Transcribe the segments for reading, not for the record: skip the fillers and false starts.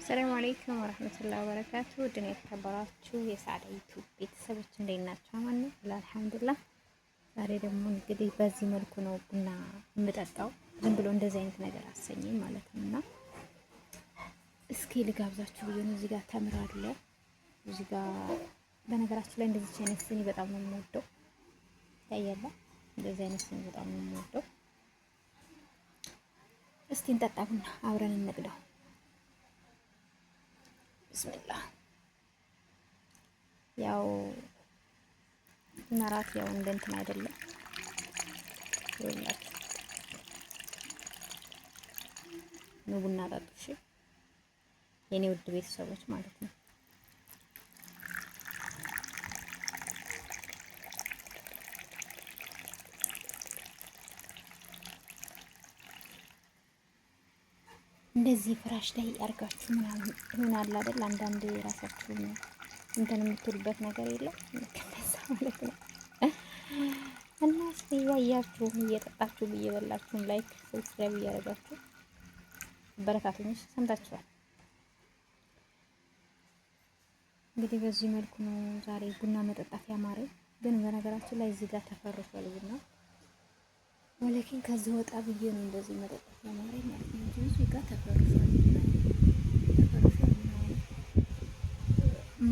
ሰላም አለይኩም ወራህመቱላሂ ወበረካቱ። ድን የተከበራችሁ የሳዳ ዩቲዩብ ቤተሰቦች እንዴት ናችሁ? አማን ነው አልሐምዱሊላህ። ዛሬ ደግሞ እንግዲህ በዚህ መልኩ ነው ቡና የምጠጣው። ዝም ብሎ እንደዚህ አይነት ነገር አሰኘኝ ማለት ነውና እስኪ ልጋብዛችሁ ብዬ ነው። እዚህ ጋር ተምር አለ። እዚህ ጋር በነገራችን ላይ እንደዚህ አይነት ስኒ በጣም ነው የምወደው። ታያላ፣ እንደዚህ አይነት ስኒ በጣም ነው የምወደው። እስቲ እንጠጣ ቡና አብረን እንቅዳው። ብስሚላህ። ያው መራት ያው እንትን አይደለም ይላችሁ ነው። ቡና ጠጡ እሺ፣ የኔ ውድ ቤተሰቦች ማለት ነው። እንደዚህ ፍራሽ ላይ አርጋችሁ ምናምን ይሆናል አይደል? አንዳንድ ራሳችሁን እንትን የምትሉበት ነገር የለም እንደዛ ማለት ነው። እና እስኪ ያያችሁ እየጠጣችሁ እየበላችሁ ላይክ ሰብስክራይብ እያደረጋችሁ በረካቱኝ። ሰምታችኋል። እንግዲህ በዚህ መልኩ ነው ዛሬ ቡና መጠጣት ያማረኝ። ግን በነገራችን ላይ እዚህ ጋር ተፈርሷል ቡና ወለኪን ከዚህ ወጣ ብዬ ነው እንደዚህ መጠጣት ያማረኝ ማለት ነው። እዚህ ጋር ተፈርሷል።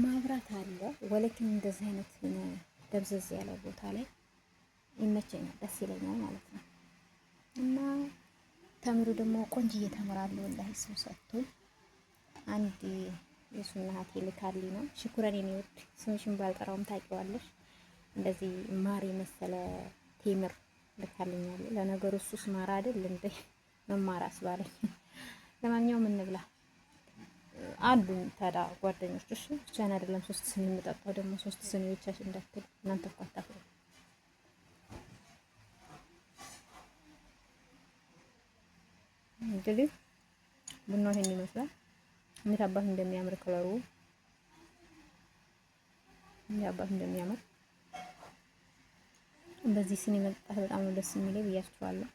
ማብራት አለ ወለኪን እንደዚህ አይነት ደብዘዝ ያለ ቦታ ላይ ይመቸኛል፣ ደስ ይለኛል ማለት ነው። እና ተምሩ ደግሞ ቆንጅዬ ተምራለሁ ወላሂ ስም ሰጥቶኝ አንድ የሱና እህቴ ልካልኝ ነው። ሽኩረን የኔ ውድ ስምሽን ባልጠራውም ታውቂዋለሽ። እንደዚህ ማር የመሰለ ቴምር ልካልኛል። ለነገሩ እሱስ ማር አይደል እንዴ መማር አስባለኝ። ለማንኛውም እንብላ አሉኝ ታዲያ ጓደኞች። እሺ ብቻዬን አይደለም 3 ስኒ የምጠጣው፣ ደግሞ 3 ስኒ ብቻሽን እንዳትል እናንተ እኮ አታፍሩ። እንግዲህ ቡናው ይሄን ይመስላል። እንዴት አባት እንደሚያምር ከለሩ እንዴት አባት እንደሚያምር በዚህ ስኒ መጠጣት በጣም ነው ደስ የሚለኝ ብያችኋለሁ።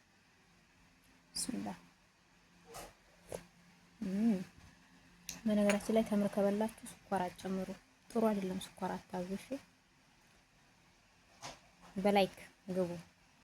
ብስሚላህ። በነገራችን ላይ ተምር ከበላችሁ ስኳር አጨምሩ። ጥሩ አይደለም ስኳር አታብዙ። በላይክ ግቡ።